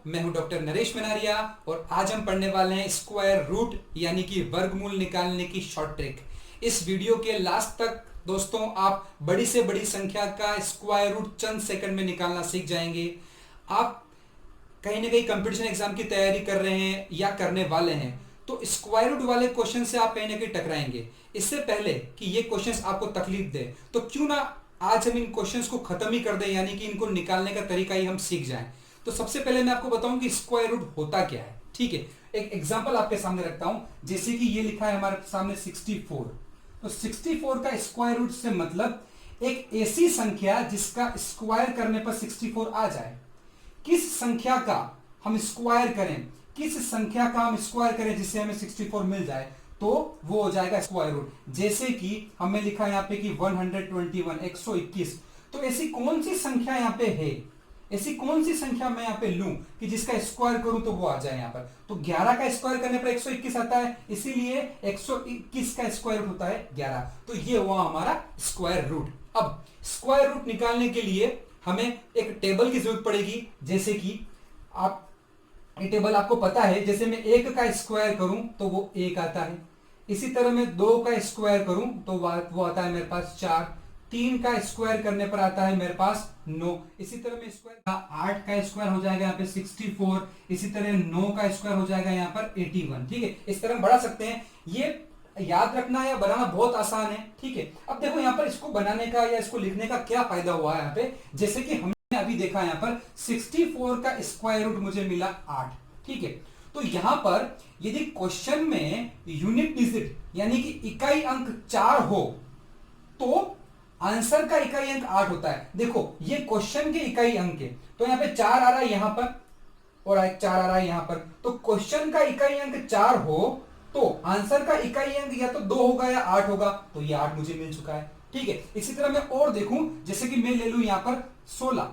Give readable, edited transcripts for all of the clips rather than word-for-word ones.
मैं हूं doctor Naresh L और आज हम पढ़ने वाले हैं स्क्वायर रूट यानी कि वर्गमूल निकालने की शॉर्ट ट्रिक। इस वीडियो के लास्ट तक दोस्तों आप बड़ी से बड़ी संख्या का स्क्वायर रूट चंद सेकंड में निकालना सीख जाएंगे। आप कहीं ना कहीं कंपटीशन एग्जाम की तैयारी कर रहे हैं या करने वाले हैं तो स्क्वायर रूट वाले क्वेश्चन से आप कहीं ना कहीं टकराएंगे। इससे पहले कि ये क्वेश्चंस आपको तकलीफ दे तो क्यों ना आज हम इन क्वेश्चंस को खत्म ही कर दें, यानी कि इनको निकालने का तरीका ही हम सीख जाएं। तो सबसे पहले मैं आपको बताऊं कि स्क्वायर रूट होता क्या है। ठीक है, एक एग्जांपल आपके सामने रखता हूं। जैसे कि ये लिखा है हमारे सामने 64, तो 64 का स्क्वायर रूट से मतलब एक ऐसी संख्या जिसका स्क्वायर करने पर 64 आ जाए। किस संख्या का हम स्क्वायर करें, किस संख्या का हम स्क्वायर करें जिससे हमें 64 मिल जाए, तो वो हो जाएगा स्क्वायर रूट। जैसे कि हमें लिखा यहां पे कि 121 121, तो ऐसी कौन सी संख्या यहां पे है, ऐसी कौन सी संख्या मैं यहां पे लूं कि जिसका स्क्वायर करूं तो वो आ जाए यहां पर। तो 11 का स्क्वायर करने पर 121 आता है, इसीलिए 121 का स्क्वायर रूट होता है 11। तो ये हुआ हमारा स्क्वायर रूट। अब स्क्वायर रूट निकालने के लिए हमें एक टेबल की जरूरत पड़ेगी। जैसे कि आप ये टेबल आपको पता है, जैसे मैं 1 का स्क्वायर करूं तो वो 1 आता है, इसी तरह मैं 2 का स्क्वायर करूं तो वो आता है मेरे पास 4, 3 का स्क्वायर करने पर आता है मेरे पास 9, इसी तरह मैं स्क्वायर 8 का स्क्वायर हो जाएगा यहाँ पे 64, इसी तरह 9 का स्क्वायर हो जाएगा यहाँ पर 81। ठीक है, इस तरह बढ़ा सकते हैं। ये याद रखना या बनाना बहुत आसान है। ठीक है, अब देखो यहाँ पर इसको बनाने का या इसको लिखने का क्या फायदा हुआ है यहाँ पे। जैसे कि हमने अभी देखा यहाँ पर 64 का स्क्वायर रूट मुझे मिला 8। ठीक है, तो यहां पर यदि क्वेश्चन में यूनिट डिजिट यानी कि इकाई अंक 4 हो तो आंसर का इकाई अंक 8 होता है। देखो ये क्वेश्चन के इकाई अंक है, तो यहां पे 4 आ रहा है यहां पर और 4 आ रहा है यहां पर, तो क्वेश्चन का इकाई अंक 4 हो तो आंसर का इकाई अंक या तो 2 होगा या 8 होगा, तो ये 8 मुझे मिल चुका है। ठीक है, इसी तरह मैं और देखूं, जैसे कि मैं ले लूं यहां पर 16।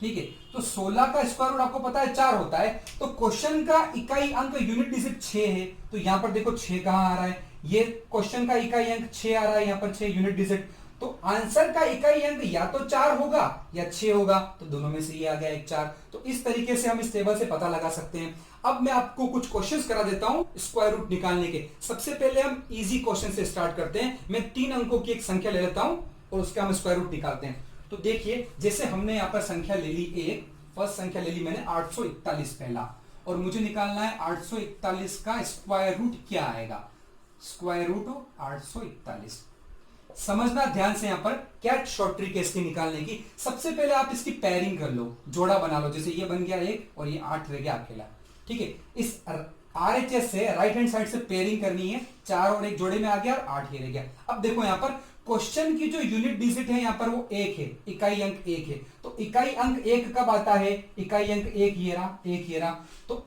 ठीक है, तो 16 का स्क्वायर रूट आपको पता है 4 होता है, तो क्वेश्चन का इकाई अंक यूनिट डिजिट 6 है, तो यहां पर देखो 6 कहां आ रहा है, ये क्वेश्चन का इकाई अंक 6 आ रहा है यहां पर 6 यूनिट डिजिट, तो आंसर का इकाई अंक या तो 4 होगा या 6 होगा, तो दोनों में से ये आ गया एक 4। तो इस तरीके से हम इस टेबल से पता लगा सकते हैं। अब मैं आपको कुछ क्वेश्चंस करा देता हूं स्क्वायर रूट निकालने के। सबसे पहले हम इजी क्वेश्चन से स्टार्ट करते हैं। मैं 3 अंकों की एक संख्या ले लेता हूं और उसका हम स्क्वायर रूट निकालते हैं। तो देखिए, जैसे हमने यहां पर संख्या ले ली एक, फर्स्ट संख्या ले ली मैंने 841 पहला, और मुझे निकालना है 841 का स्क्वायर रूट क्या आएगा। स्क्वायर रूट 841, समझना ध्यान से। यहां पर क्या शॉर्ट ट्रिक है इसकी निकालने की। सबसे पहले आप इसकी पेयरिंग कर लो, जोड़ा बना लो। जैसे ये बन गया 1 और ये 8 रह गया अकेला। ठीक है, इस RHS से राइट हैंड साइड से पेयरिंग करनी है। 4 और 1 जोड़े में आ गया और 8 ये रह गया। अब देखो यहां पर क्वेश्चन की जो यूनिट डिजिट है यहां पर वो 1 है, इकाई अंक 1 है। तो इकाई अंक 1 कब आता है, इकाई अंक 1 ये रहा, 1 ये रहा, तो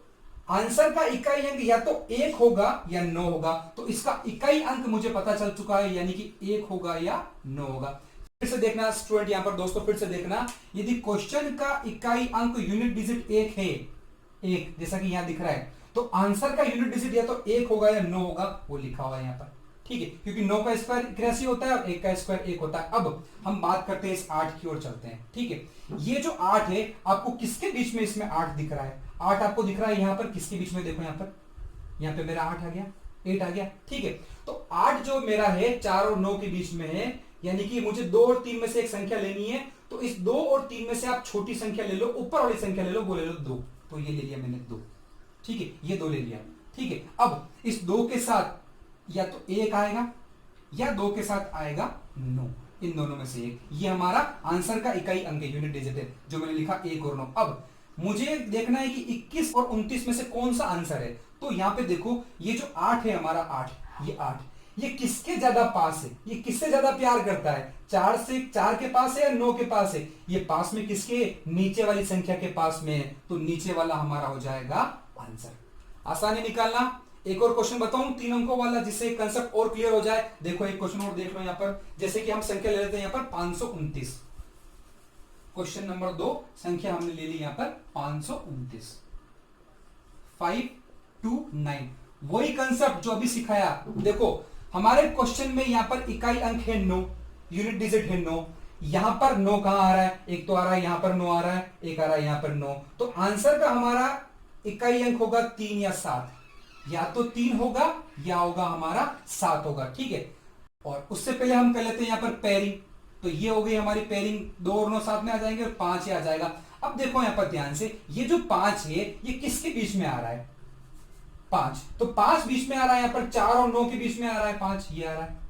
आंसर का इकाई अंक या तो 1 होगा या 9 होगा। तो इसका इकाई अंक मुझे पता चल चुका है, यानी कि 1 होगा या 9 होगा। फिर से देखना स्टूडेंट, यहां पर दोस्तों फिर से देखना, यदि क्वेश्चन का इकाई अंक यूनिट डिजिट 1 है, 1 जैसा कि यहां दिख रहा है, तो आंसर का यूनिट डिजिट या तो 1 होगा या 9 होगा, वो लिखा हुआ है यहां पर। ठीक है, क्योंकि 9 का स्क्वायर 81 होता है और 1 का स्क्वायर 1 होता है। अब हम बात करते हैं इस 8 की ओर चलते हैं। ठीक है, ये जो 8 है आपको किसके बीच में इसमें 8 दिख रहा है, 8 आपको दिख रहा है यहां पर किसके बीच में, देखो यहां पे मेरा 8 आ गया, 8 आ गया। ठीक है, तो 8 जो मेरा है 4 और 9 के बीच में है, यानी कि मुझे 2 और 3 में से एक संख्या लेनी है। तो इस 2 और 3 में से आप छोटी संख्या ले लो, ऊपर वाली संख्या ले लो, वो ले लो 2, तो ये ले लिया मैंने 2। ठीक है, ये 2 ले लिया। ठीक है, अब इस 2 के साथ या तो 1 आएगा या 2 के साथ आएगा 9, इन दोनों में से एक। ये हमारा आंसर का इकाई अंक है, यूनिट डिजिट है, जो मैंने लिखा 1 और 9। अब मुझे देखना है कि 21 और 29 में से कौन सा आंसर है। तो यहां पे देखो, ये जो 8 है हमारा 8, ये 8 ये किसके ज्यादा पास है, ये किससे ज्यादा प्यार करता है, 4 के पास है या 9 के पास है, ये पास में किसके, नीचे वाली संख्या के पास में है, तो नीचे वाला हमारा हो जाएगा आंसर। आसान है निकालना। एक और क्वेश्चन बताऊं 3 अंकों वाला, जिससे कंसेप्ट और क्लियर हो जाए। देखो एक क्वेश्चन और देख लो यहां पर, जैसे कि हम संख्या ले लेते हैं यहां पर 529। क्वेश्चन नंबर 2 संख्या हमने ले ली यहां पर 529, 529, वही कंसेप्ट जो अभी सिखाया। देखो हमारे क्वेश्चन में यहां पर इकाई अंक है 9, यूनिट डिजिट है 9, यहां पर 9 कहां आ रहा है, एक तो आ रहा है यहां पर 9 आ रहा है, एक आ रहा है यहां पर 9, तो आंसर का हमारा इकाई अंक होगा 3 या 7, या तो 3 होगा या होगा हमारा 7 होगा, ठीक है। और उससे पहले हम कर लेते हैं यहां पर पेयरिंग, तो ये हो गई हमारी पेयरिंग, 2 और 9 साथ में आ जाएंगे और 5 ही आ जाएगा। अब देखो यहां पर ध्यान से, ये जो 5 है ये किसके बीच में आ रहा है, 5, तो 5 बीच में आ रहा है, यहां पर 4 और 9 के बीच में आ रहा है 5, ये आ रहा है,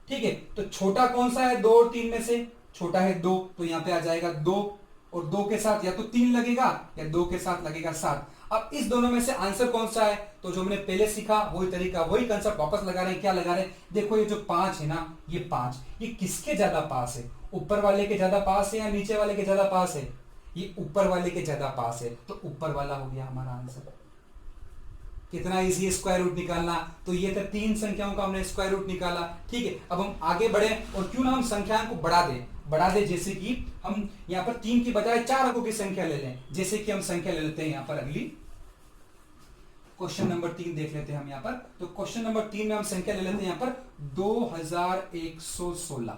ठीक है। तो छोटा कौन सा है 2 और 3 में से, छोटा है 2, तो यहां पे आ जाएगा 2, और 2 के साथ या तो 3 लगेगा या 2 के साथ लगेगा 7। अब इस दोनों में से आंसर कौन सा है, तो जो हमने पहले सीखा वही तरीका, वही कंसेप्ट वापस लगा रहे हैं। क्या लगा रहे हैं, देखो ये जो 5 है ना, ये 5 ये किसके ज्यादा पास है, ऊपर वाले के ज्यादा पास है या नीचे वाले के ज्यादा पास है, ये ऊपर वाले के ज्यादा पास है, तो ऊपर वाला हो गया हमारा आंसर। कितना इजी है स्क्वायर रूट निकालना, तो ये तो 3 संख्याओं का हमने स्क्वायर रूट निकाला, ठीक है। अब हम आगे बढ़े और क्यों ना हम संख्याओं को बढ़ा दे, जैसे कि हम यहां पर 3 की बजाय 4 अंकों की संख्या ले लें, जैसे कि हम संख्या ले लेते हैं यहां पर अगली क्वेश्चन नंबर 3 देख लेते हैं हम यहां पर। तो क्वेश्चन नंबर 3 में हम संख्या ले लेते हैं यहां पर 2116।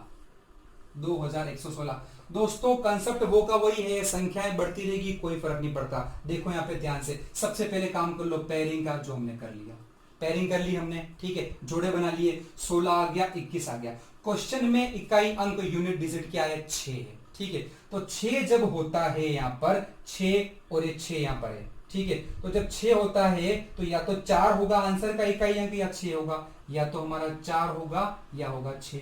2116 दोस्तों, कंसेप्ट वो का वही है, संख्याएं बढ़ती रहेगी, कोई फर्क नहीं पड़ता। देखो यहाँ पे ध्यान से, सबसे पहले काम कर लो पेयरिंग का, जो हमने कर लिया, पेयरिंग कर ली हमने, ठीक है, जोड़े बना लिए, 16 आ गया, 21 आ गया। क्वेश्चन में इकाई अंक यूनिट डिजिट क्या है, 6 है, ठीक है। तो 6 जब होता है यहाँ पर 6 और ये 6 यहाँ पर है, ठीक है। तो जब 6 होता है तो या तो 4 होगा आंसर का इकाई अंक या 6 होगा, या तो हमारा 4 होगा या होगा 6।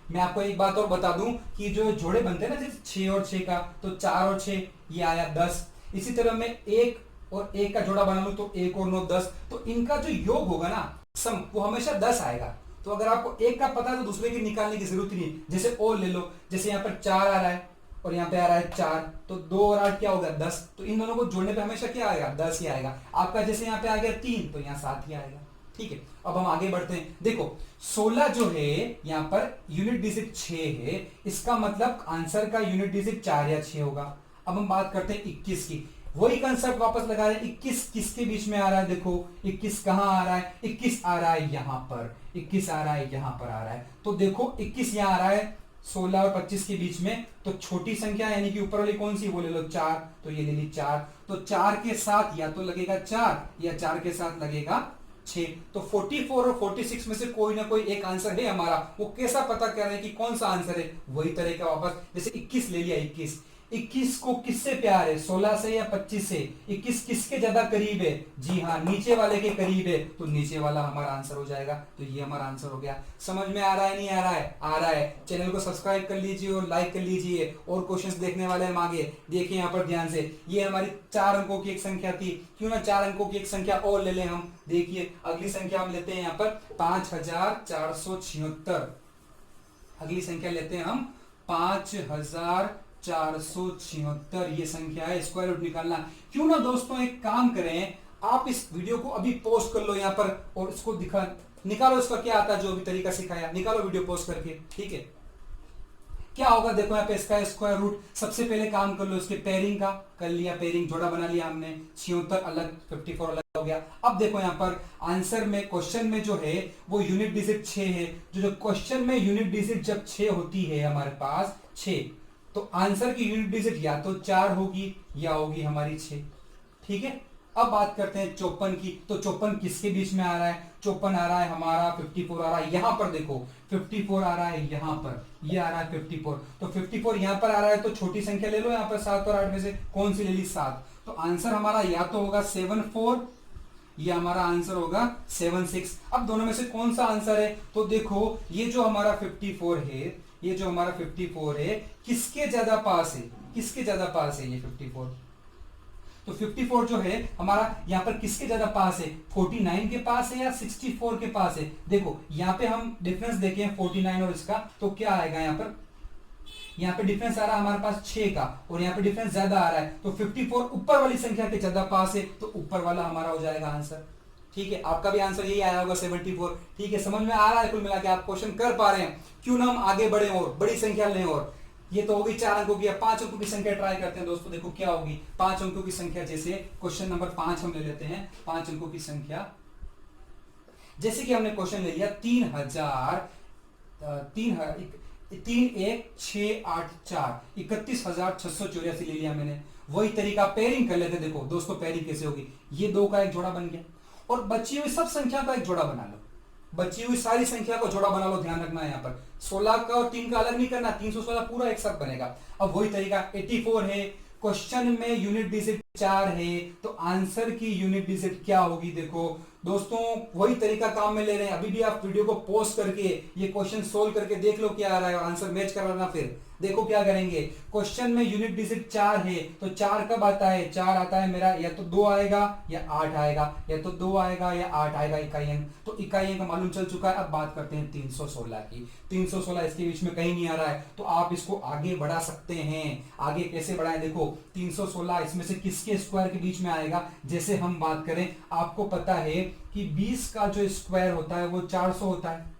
मैं आपको एक बात और बता दूं कि जो जोड़े बनते हैं ना जैसे 6 और 6 का, तो 4 और 6 ये आया 10। इसी तरह मैं 1 और 1 का जोड़ा बना लूं तो 1 और 9 10, तो इनका जो योग होगा ना सम, वो हमेशा 10 आएगा। तो अगर आपको एक का पता है तो दूसरे की निकालने की जरूरत नहीं। जैसे और ले लो, जैसे यहाँ पर 4 आ रहा है और यहाँ पे आ रहा है 4, तो 2 और 8 क्या होगा 10, तो इन दोनों को जोड़ने पे हमेशा क्या आएगा 10 ही आएगा। आपका जैसे यहाँ पे आ गया 3, तो यहाँ 7 ही आएगा, ठीक है। अब हम आगे बढ़ते हैं, देखो 16 जो है यहाँ पर यूनिट डिजिट 6 है, इसका मतलब आंसर का यूनिट डिजिट 4 या 6 होगा। अब हम बात करते हैं 21 की, वही कंसेप्ट वापस लगा रहे हैं। 21 किसके बीच में आ रहा है, देखो 21 कहां आ रहा है, 21 आ रहा है यहां पर, 21 आ रहा है यहां पर आ रहा है। तो देखो 21 यहां आ रहा है 16 और 25 के बीच में, तो छोटी संख्या यानी कि ऊपर वाली कौन सी, वो ले लो 4, तो ये ले ली 4। तो 4 के साथ या तो लगेगा 4 या 4 के साथ लगेगा 6। तो 44 और 46 में से कोई ना कोई एक आंसर है हमारा। वो कैसा पता कर रहे हैं कि कौन सा आंसर है, वही तरह का वापस, जैसे 21 ले लिया, 21 को किससे प्यार है, 16 से या 25 से, 21 किसके ज्यादा करीब है, जी हाँ नीचे वाले के करीब है, तो नीचे वाला हमारा आंसर हो जाएगा। तो ये हमारा आंसर हो गया। समझ में आ रहा है नहीं आ रहा है, आ रहा है। चैनल को सब्सक्राइब कर लीजिए और लाइक कर लीजिए, और क्वेश्चंस देखने वाले हम आगे। देखिए यहाँ पर ध्यान से, ये हमारी 4 अंकों की एक संख्या थी, क्यों ना 4 अंकों की एक संख्या और ले लें हम। देखिए अगली संख्या हम लेते हैं यहाँ पर 5476, अगली संख्या लेते हैं हम 5476, ये संख्या है, स्क्वायर रूट निकालना। क्यों ना दोस्तों एक काम करें, आप इस वीडियो को अभी पोस्ट कर लो यहाँ पर और इसको दिखा निकालो, इसका क्या आता है, जो भी तरीका सिखाया निकालो वीडियो पोस्ट करके, ठीक है। क्या होगा देखो यहाँ पे इसका स्क्वायर रूट, सबसे पहले काम कर लो इसके पेयरिंग का, कर लिया पेयरिंग, जोड़ा बना लिया हमने, 76 अलग 54 अलग हो गया। अब देखो यहाँ पर आंसर में, क्वेश्चन में जो है वो यूनिट डिजिट 6 है। जो क्वेश्चन में यूनिट डिजिट जब 6 होती है हमारे पास 6, तो आंसर की यूनिट डिजिट या तो 4 होगी या होगी हमारी 6, ठीक है। अब बात करते हैं 54 की, तो 54 किसके बीच में आ रहा है, 54 आ रहा है हमारा 54 आ रहा है यहां पर, देखो 54 आ रहा है यहां पर, ये आ रहा है 54, तो 54 यहां पर आ रहा है, तो छोटी संख्या ले लो यहाँ पर 7 और 8 में से कौन सी ले ली, 7। तो आंसर हमारा या तो होगा 74, ये हमारा आंसर होगा 76। अब दोनों में से कौन सा आंसर है, तो देखो ये जो हमारा 54 है, ये जो हमारा 54 है किसके ज्यादा पास है, किसके ज्यादा पास है ये 54, तो 54 जो है हमारा यहाँ पर किसके ज्यादा पास है, 49 के पास है या 64 के पास है। देखो यहाँ पे हम डिफरेंस देखें 49 और इसका, तो क्या आएगा यहाँ पे डिफरेंस आ रहा है हमारे पास 6 का, और यहाँ पे डिफरेंस ज्यादा आ रहा है, तो 54 ऊपर वाली संख्या के ज्यादा पास है, तो ऊपर वाला हमारा हो जाएगा आंसर, ठीक है। आपका भी आंसर यही आया होगा 74, ठीक है। समझ में आ रहा है कुल मिला के, आप क्वेश्चन कर पा रहे हैं। क्यों ना हम आगे बढ़े और बड़ी संख्या लें, और ये तो होगी 4 अंकों की। 5 अंकों की संख्या ट्राई करते हैं दोस्तों, देखो क्या होगी 5 अंकों की संख्या। जैसे क्वेश्चन नंबर 5 हम ले लेते हैं, 5 अंकों की संख्या। जैसे कि हमने क्वेश्चन ले लिया 3000 31684 31,684 ले लिया मैंने। वही तरीका पेयरिंग कर लेते। देखो दोस्तों पेयरिंग कैसे होगी, ये दो का एक जोड़ा बन गया और बची हुई सब संख्या का एक जोड़ा बना लो। बची हुई सारी संख्या को जोड़ा बना लो। ध्यान रखना है यहाँ पर 16 का और 3 का अलग नहीं करना, 316 पूरा एक साथ बनेगा। अब वही तरीका 84 है, क्वेश्चन में यूनिट डिजिट 4 है तो आंसर की यूनिट डिजिट क्या होगी। देखो दोस्तों वही तरीका काम में ले रहे हैं। अभी भी आप वीडियो को पॉज करके ये क्वेश्चन सोल्व करके देख लो क्या आ रहा है और आंसर मैच करवाना। फिर देखो क्या करेंगे, क्वेश्चन में यूनिट डिजिट 4 है तो 4 कब आता है, 4 आता है मेरा या तो 2 आएगा या 8 आएगा, या तो 2 आएगा या 8 आएगा इकाई अंक। तो इकाई अंक मालूम चल चुका है। अब बात करते हैं 316 की। 316 इसके बीच में कहीं नहीं आ रहा है तो आप इसको आगे बढ़ा सकते हैं। आगे कैसे बढ़ाएं, देखो 316 इसमें से किसके स्क्वायर के बीच में आएगा। जैसे हम बात करें, आपको पता है कि 20 का जो स्क्वायर होता है वो 400 होता है,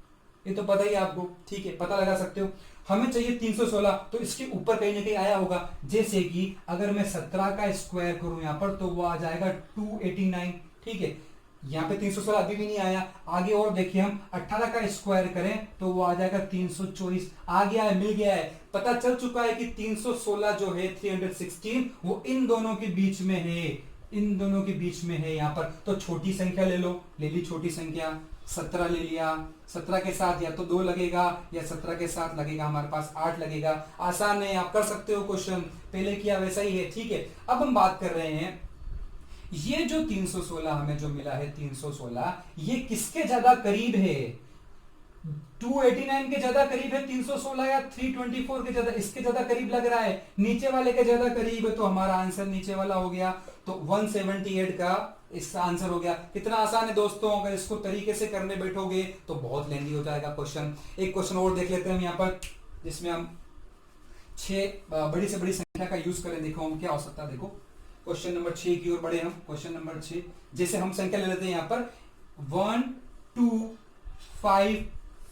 ये तो पता ही आपको, ठीक है, पता लगा सकते हो। हमें चाहिए 316 तो इसके ऊपर कहीं ना कहीं आया होगा। जैसे कि अगर मैं 17 का स्क्वायर करूं यहां पर तो वो आ जाएगा 289, ठीक है। यहां पे 316 अभी भी नहीं आया। आगे और देखिए हम 18 का स्क्वायर करें तो वो आ जाएगा 324। आ गया है, मिल गया है। पता चल चुका है कि 316 जो है 316 वो इन दोनों के बीच में है, इन दोनों के बीच में है यहाँ पर। तो छोटी संख्या ले लो, ले ली छोटी संख्या 17 ले लिया। 17 के साथ या तो 2 लगेगा या 17 के साथ लगेगा हमारे पास 8 लगेगा। आसान है, आप कर सकते हो, क्वेश्चन पहले किया वैसा ही है, ठीक है। अब हम बात कर रहे हैं ये जो 316 हमें जो मिला है 316 ये किसके ज्यादा करीब है, 289 के ज्यादा करीब है 316 या 324 के ज्यादा, इसके ज्यादा करीब लग रहा है, नीचे वाले के ज्यादा करीब है। तो हमारा आंसर नीचे वाला हो गया। तो 178 का इसका आंसर हो गया। कितना आसान है दोस्तों, अगर इसको तरीके से करने बैठोगे तो बहुत लेंदी हो जाएगा क्वेश्चन। एक क्वेश्चन और देख लेते हैं हम यहाँ पर, जिसमें हम 6 बड़ी से बड़ी संख्या का यूज करें। देखो हम क्या हो सकता है, देखो क्वेश्चन नंबर 6 की ओर बढ़े हम। क्वेश्चन नंबर 6 जैसे हम संख्या ले लेते हैं यहाँ पर 1 2 5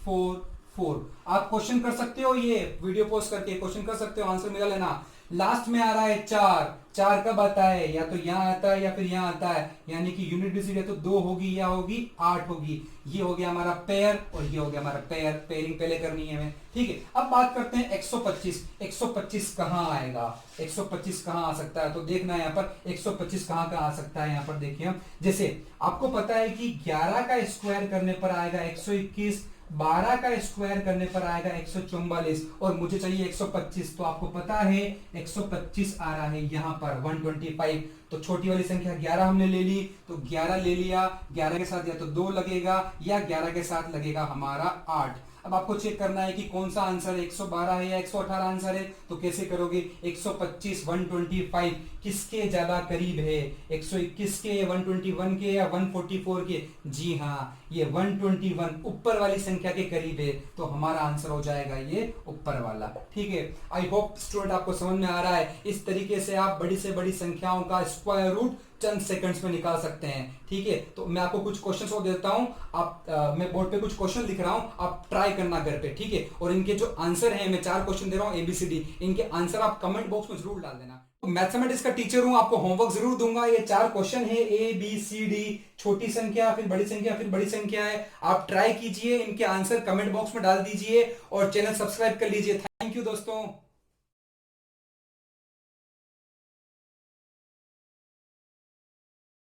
4 4। आप क्वेश्चन कर सकते हो, ये वीडियो पोस्ट करके क्वेश्चन कर सकते हो, आंसर मिला लेना। लास्ट में आ रहा है 4, 4 कब आता है, या तो यहां आता है या फिर यहां आता है, यानी कि यूनिट डिजिट या तो 2 होगी या होगी 8 होगी। ये हो गया हमारा पेयर और ये हो गया हमारा पेयर। पेयरिंग पहले करनी है हमें, ठीक है। अब बात करते हैं 125। 125 कहां आएगा, 125 कहां आ सकता है, तो देखना है यहाँ पर 125 कहां कहां आ सकता है। यहाँ पर देखिए हम, जैसे आपको पता है कि 11 का स्क्वायर करने पर आएगा 121, 12 का स्क्वायर करने पर आएगा 144 और मुझे चाहिए 125। तो आपको पता है 125 आ रहा है यहाँ पर 125। तो छोटी वाली संख्या 11 हमने ले ली, तो 11 ले लिया। 11 के साथ या तो 2 लगेगा या 11 के साथ लगेगा हमारा 8। अब आपको चेक करना है कि कौन सा आंसर है, 112 है या 118 आंसर है। तो कैसे करोगे, 125 125 किसके ज्यादा करीब है, 121 के, 121 के या 144 के। जी हाँ, ये 121 ऊपर वाली संख्या के करीब है, तो हमारा आंसर हो जाएगा ये ऊपर वाला, ठीक है। आई होप स्टूडेंट आपको समझ में आ रहा है। इस तरीके से आप बड़ी से बड़ी संख्याओं का स्क्वायर रूट चंद सेकंड्स में निकाल सकते हैं, ठीक है। तो मैं आपको कुछ क्वेश्चंस और देता हूं, आप मैं बोर्ड पे कुछ क्वेश्चन लिख रहा हूं, आप ट्राई करना घर पे, ठीक है। और इनके जो आंसर हैं, मैं 4 क्वेश्चन दे रहा हूं ABCD, इनके आंसर आप कमेंट बॉक्स में जरूर डाल देना। तो मैथमेटिक्स का टीचर हूं, आपको होमवर्क जरूर दूंगा। ये 4 क्वेश्चन है ABCD, छोटी संख्या फिर बड़ी संख्या फिर बड़ी संख्या है। आप ट्राई कीजिए, इनके आंसर कमेंट बॉक्स में डाल दीजिए और चैनल सब्सक्राइब कर लीजिए। थैंक यू दोस्तों।